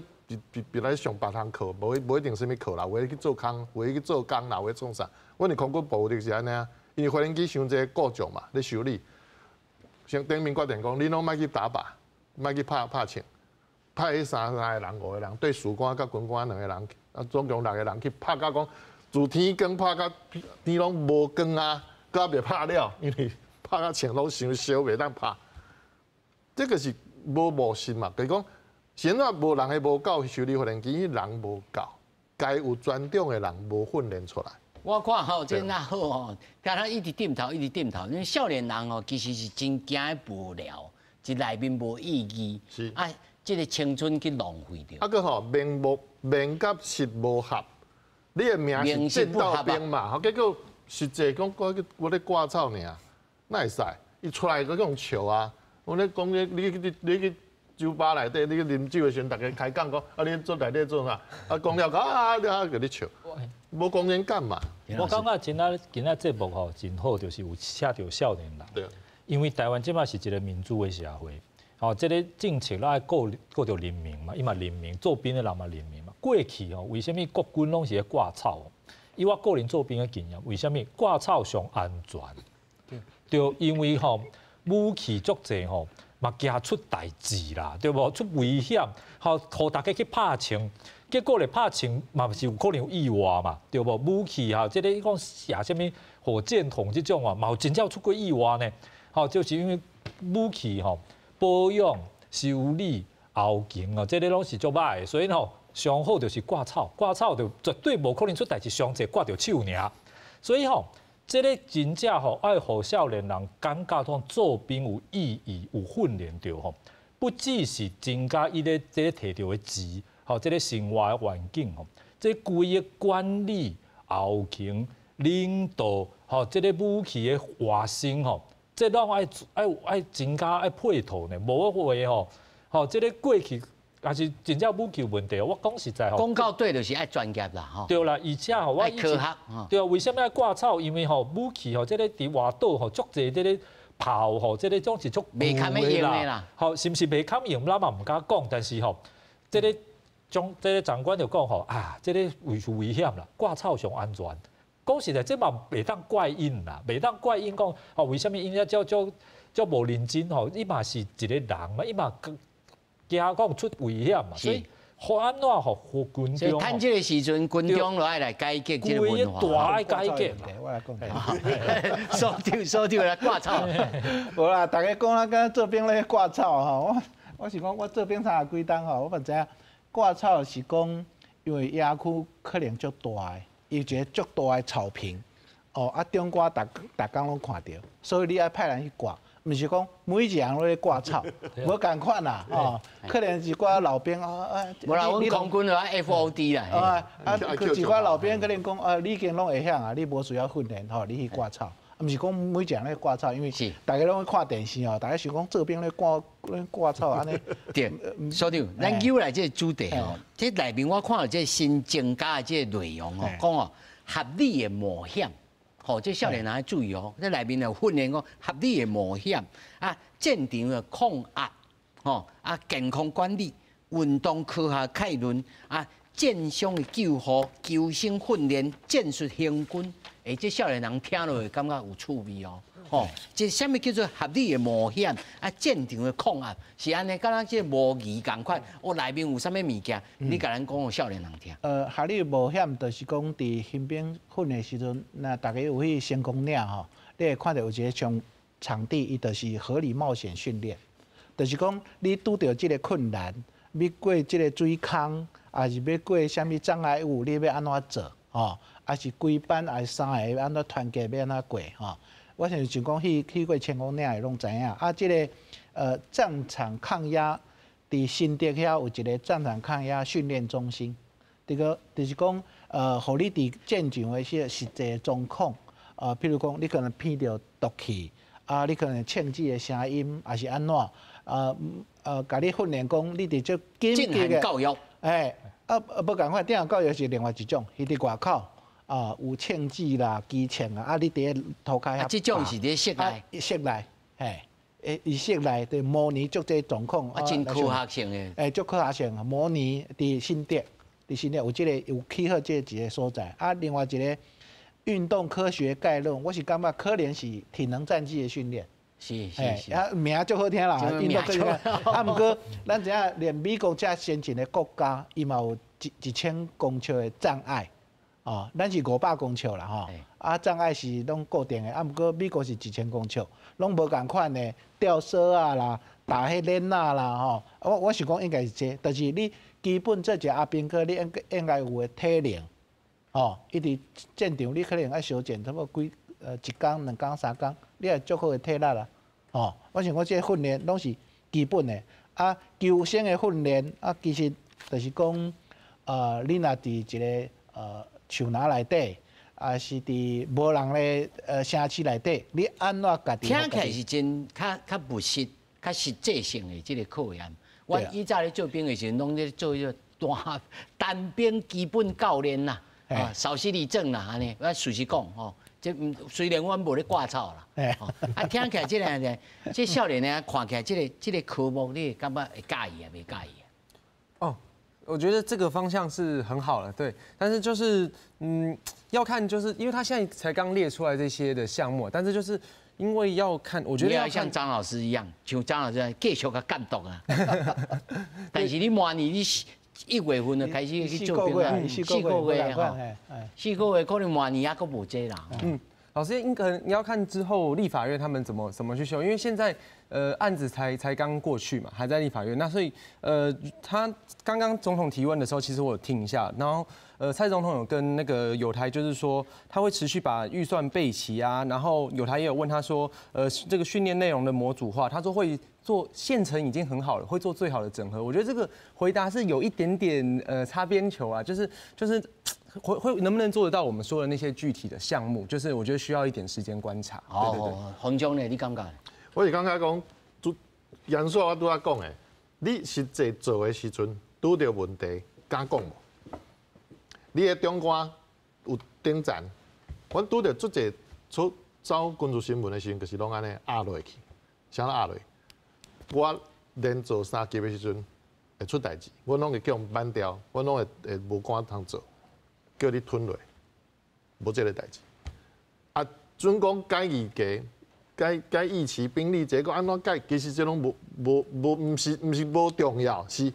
别来上别项课，无一定什么课啦，有的去做工，有的去做工啦，有的创啥？阮的空军部就是安尼啊，因为发电机伤侪故障嘛，咧修理。先顶面决定讲，你拢莫去打靶，莫去拍枪，派迄3个人、5个人，对士官甲军官2个人，总共6个人去拍到讲，自天光拍到天拢无光啊，搁袂拍了，因为拍到枪拢伤烧，袂当拍。这个是无务实嘛，就是讲，现在无人无够修理发电机，人无够，该有专长的人无训练出来。我看吼，这那好吼，甲他一直点头，因为少年人吼，其实是真惊无聊，是内面无意义，是这个青春去浪费掉。个吼，名甲实无合，你的名是剑道兵嘛，结果实际讲我咧挂草尔，那会使？伊出来嗰种笑啊！我咧讲你去酒吧内底，你去啉酒的时阵，大家开讲讲，你做内底做啥？讲了你给你笑。无公人干嘛？我感觉今仔节目吼真好，就是有请到少年人。对。因为台湾即摆是一个民主的社会，吼，这个政策咱爱顾着人民嘛，伊嘛人民做兵的人嘛人民嘛。过去吼，为什么国军拢是咧挂草？以我个人做兵的经验，为什么挂草上安全？对，因为吼武器足济吼，嘛惊出代志啦，对无？出危险，吼，互大家去拍枪。结果咧拍枪嘛是有可能有意外嘛，对无？武器哈，即个讲写什么火箭筒这种啊，嘛有真正出过意外呢。好，就是因为武器吼保养、修理、后勤哦，这个拢是足歹的，所以吼上好就是挂草，挂草就绝对无可能出代志，上济挂着手尔。所以吼，这个真正吼爱互少年人感觉讲做兵有意义、有训练着吼，不只是增加伊咧这摕到的钱。好，这个生活的环境吼，这规个管理、后勤、领导，吼，这个武器的化身吼，这拢爱增加爱配套呢。无话吼，吼，这个过去也是真正武器问题。我讲实在吼，公告对就是爱专业啦，吼。对啦，而且吼，我爱科学，对啊，为什么要挂草？因为吼武器吼，这个伫外岛吼，足侪这个炮吼，这个种是足袂堪用的啦。吼，是毋是袂堪用？咱嘛唔敢讲，但是吼，这个长官就讲吼啊，这个危险啦，挂草上安全。讲实在，这嘛袂当怪因啦，袂当怪因讲吼，为什么因遮叫无认真吼？伊嘛是一个人嘛，伊嘛惊讲出危险嘛，所以安怎吼军中？所以趁这个时阵，军中就爱来改革这个文化。大爱改革。我来收讲。掉来挂草。无啦，大家讲啊，敢做兵咧挂草吼，我是讲我做兵三十几档吼，我嘛知影挂草是讲，因为野区可能足大个。伊一个足大的草坪，哦，啊，中瓜逐工拢看到，所以你爱派人去挂，毋是讲每一个人都咧挂草，无共款啦，哦，可能一寡老兵啊，无啦，阮空军就FOD 啦，一寡老兵可能讲你已经拢会晓啊，你无需要训练吼，你去挂草，毋是讲每一个人咧挂草，因为大家拢会看电视哦，大家想讲做兵咧挂草安尼。对，所长，咱揪来这个主题哦，这内面我看到这新增加的这个内容哦，讲哦合理的冒险，吼，这少年人要注意哦，这内面有训练讲合理的冒险啊，战场的抗压，吼啊，健康管理、运动科学概论啊，战伤的救护、救生训练、战术行军，这少年人听落会感觉有趣味哦。吼，这什么叫做合理的冒险啊？战场的抗压是安尼，敢若这模拟共款。我内面有啥物物件，你甲咱讲互少年人听。合理冒险就是讲伫新兵训练时阵，那大家有去成功岭吼，你会看到有一个场地，伊就是合理冒险训练，就是讲你拄到即个困难，要过即个水坑，还是要过啥物障碍物，你要安怎做？吼，还是规班还是3个要安怎团结要安怎过？吼。我想就讲去过成功岭的拢知影，啊，即个战场抗压，伫新竹遐有一个战场抗压训练中心，这个就是讲互你伫战场的些实际状况，譬如讲你可能闻到毒气，啊，你可能枪支的声音，还是安怎，甲你训练讲你伫这紧急的教育，无共款，电教育是另外一种，伊伫外口。有枪支啦、机枪啊，你伫个涂骹遐。这种是伫室内。室内，伊室内伫模拟足这状况。真科学性的。足科学性，模拟伫新竹有即个有契合这一个所在。另外一个运动科学概论，我是感觉可能是体能战技的训练。是。名足好听啦，运动科学。毋过咱知影，连美国遮先进的国家，伊嘛有1000公尺的障碍。咱是500公尺啦，障碍是拢固定的，毋过美国是1000公尺，拢无共款的吊绳啊啦、打迄链啊啦，我想讲应该是这，但是你基本做一个阿兵哥，你应该有个体能，伊伫战场你可能爱小减，差不多1工、2工、3工，你也足好的体力啦，我想讲这训练拢是基本的，求生的训练其实就是讲，你若伫一个树林内底，啊是伫无人的城市内底，你安怎家己？听起来是真较务实、较实际性的这个考验。我以前咧做兵的时阵，拢咧做迄个单兵基本教练啦，稍息立正啦，安尼。我事实讲吼，这虽然阮无咧挂草啦，听起来这个这少年呢，看起来这个科目，你感觉会介意啊？袂介意啊？我觉得这个方向是很好的，对，但是就是要看，就是因为他现在才刚列出来这些的项目，但是就是因为要看，我觉得要像张老师一样，像张老师继续个监督啊。但是你明年你1月份就开始去做兵啊，4个月哈，4个月可能明年还阁无这啦。老师，你要看之后立法院他们怎么去修，因为现在案子才刚过去嘛，还在立法院，那所以他刚刚总统提问的时候，其实我有听一下，然后蔡总统有跟那个友台就是说他会持续把预算备齐啊，然后友台也有问他说这个训练内容的模组化，他说会做现成已经很好了，会做最好的整合。我觉得这个回答是有一点点擦边球啊，就是会能不能做得到我们说的那些具体的项目，就是我觉得需要一点时间观察。对，洪忠呢，你感觉？我是感觉讲，严肃我拄仔讲的，你实际做的时阵拄到问题，敢讲无？你的中官有顶站，阮拄到足侪出走军事新闻的时阵，就是拢安尼压落去，啥压落？我连做3级的时阵会出代志，阮拢会叫人扳掉，阮拢会无官通做，叫你吞落，无这个代志。啊，准讲改议价。该义旗兵力这个安怎改？其实这拢毋是无重要，是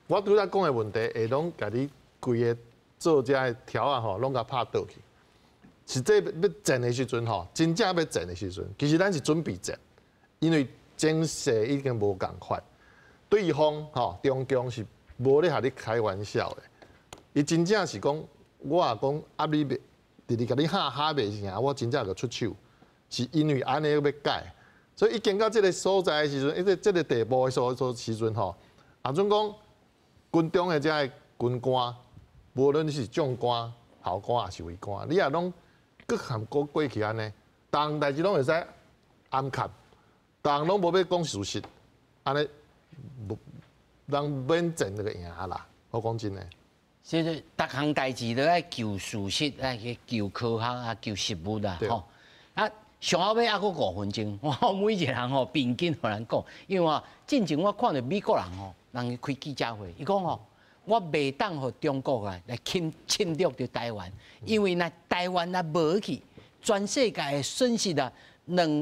我拄才讲的问题，会拢甲你规个做这个条啊吼，拢甲拍倒去。实际要战的时阵吼，真正要战的时阵，其实咱是准备战，因为情势已经无共款，对方吼中共是无咧甲你开玩笑的，伊真正是讲，我也讲啊你直直甲你哈袂赢，我真正就出手。是因为安尼要改，所以一经到这个所在的时阵，这个地步的时阵吼，啊，准讲军中的这个军官，无论是将官、校官还是尉官，你也拢各项过去安尼，逐项代志拢会使暗卡，逐项拢无要讲事实，安尼人免战就个赢啦。我讲真诶。所以逐项代志都爱求事实，爱去求科学啊，求实物啦，吼啊。上后尾还佫5分钟，我每一个人吼并紧互人讲，因为进前我看到美国人吼，人开记者会，伊讲吼，我袂当互中国来侵略着台湾，因为那台湾若无去，全世界的损失啊，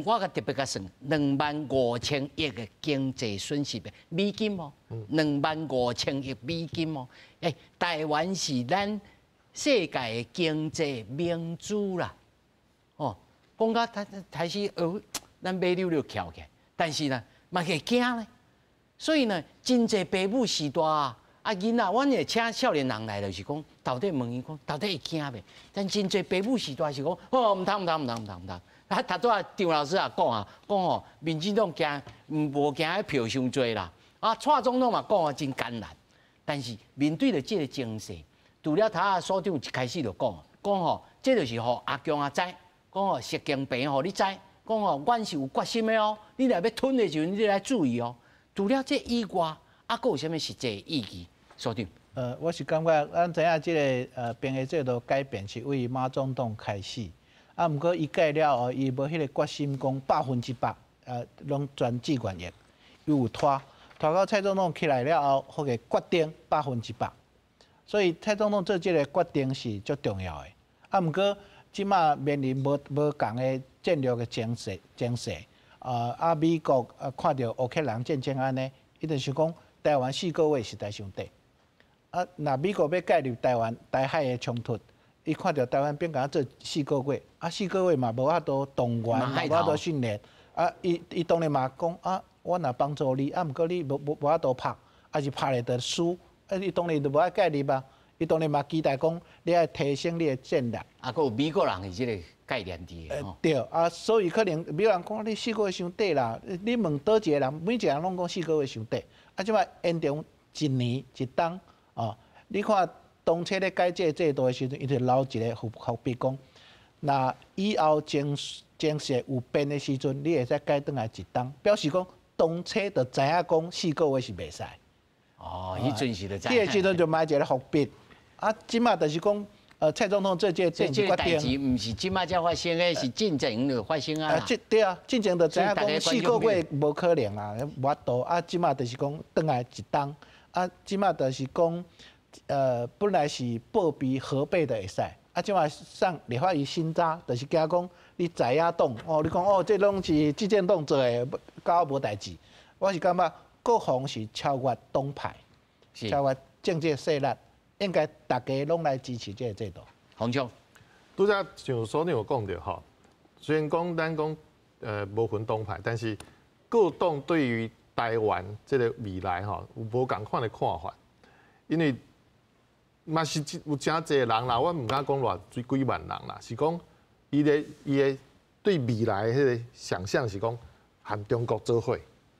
我甲特别甲算，25000亿的经济损失的美金哦，25000亿美金哦，台湾是咱世界的经济明珠啦，哦。讲到开始咱马溜溜翘起，但是呢，嘛会惊咧。所以呢，真侪爸母时代啊，囡仔，阮会请少年人来，就是讲，到底问伊讲，到底会惊袂？但真侪爸母时代是讲，毋通。啊，头拄啊，张老师也讲啊，讲吼，民进党惊，无惊迄票伤多啦。啊，蔡总统嘛讲啊，真艰难。但是面对着这个情势，除了他所长一开始就讲吼，这就是互阿强啊知。讲哦，习近平吼，你知？讲哦，阮是有决心的哦。你若要吞的时候，你来注意哦。除了这以外，还佫有啥物实际意义？所长，我是感觉，咱知影这个兵役制度改变是为马总统开始，啊，毋过伊改了后，伊无迄个决心，讲100%，拢全志愿役，伊有拖到蔡总统起来了后，或个决定100%。所以蔡总统做这个决定是足重要的，啊，毋过。即马面临无共的战略的情势，美国看到乌克兰战争安尼，伊就是讲台湾4个月实在伤短。啊，那美国要介入台海的冲突，伊看到台湾变甲做4个月，啊4个月嘛无法度动员，无法度训练，啊伊当然嘛讲啊，我若帮助你，啊毋过你无法度拍，啊是拍了就输，啊伊当然就无爱介入啊。伊当然嘛期待讲，你爱提升你的战略。啊，佫有美国人的即个概念伫的。对啊，所以可能美国人讲你4个月伤短啦。你问倒一个人，每一个人拢讲4个月伤短。啊，即摆延长1年1冬哦。你看当初咧改这个制度的时阵，伊就留一个伏笔讲，那以后情势有变的时阵，你会使改转来1冬，表示讲当初就知影讲4个月是袂使。哦，迄阵是就知。迄个时阵就埋一个伏笔。啊，即马就是讲，蔡总统这决定，这个代志毋是即马才发生的，是进前就发生啊。对啊，进前就知影讲4个月无可能啊，无法度啊。即马就是讲转来1冬，啊，即马就是讲，本来是报备核备的会使，啊，即马上立法院审查，就是惊讲你在野党哦，你讲哦，这拢是执政党做的，搞无代志。我是感觉各方是超越党派，超越政治势力。应该大家拢来支持这个制度。洪忠，拄则像所长有讲到吼，虽然讲咱讲无分党派，但是各党对于台湾这个未来吼有无共款的看法，因为嘛是有真侪人啦，我唔敢讲偌几万人啦，是讲伊的对未来迄个想象是讲和中国做伙，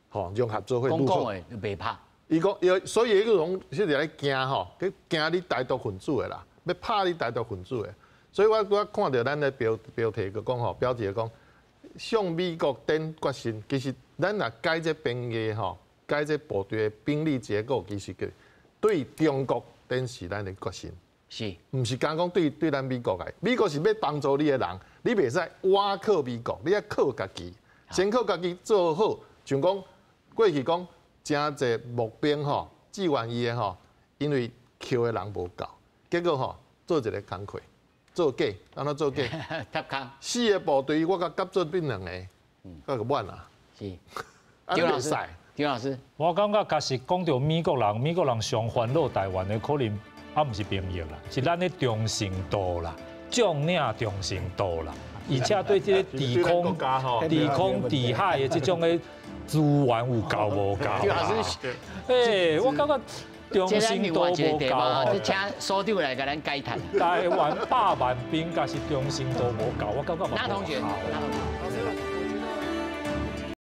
吼融合做伙。讲的袂拍。伊讲，所以迄个拢是在咧惊吼，去惊你台独分子的啦，要拍你台独分子的。所以我看到咱的标题个讲吼，标题讲向美国顶决心。其实咱若改这兵役吼，改这部队的兵力结构，其实对中国展示咱的决心。是，唔是讲对咱美国的，美国是要帮助你的人，你袂使挖靠美国，你要靠家己，先靠家己做好。像讲过去讲，真侪募兵吼，志愿役的吼，因为扣的人无够，结果吼做一个工课，做假，安怎做假？搭空。4个部队我甲夹做变2个，那个满啊。是，张老师，张老师，我感觉假是讲到美国人上烦恼台湾的可能。啊，不是兵役啦，是咱的忠诚度啦，将领忠诚度啦，而且对这个地空、地海的这种的资源有够无够？我感觉忠诚度无够。请所长来给咱解谈。台湾100万兵，假是忠诚度无够，我感觉。那同学。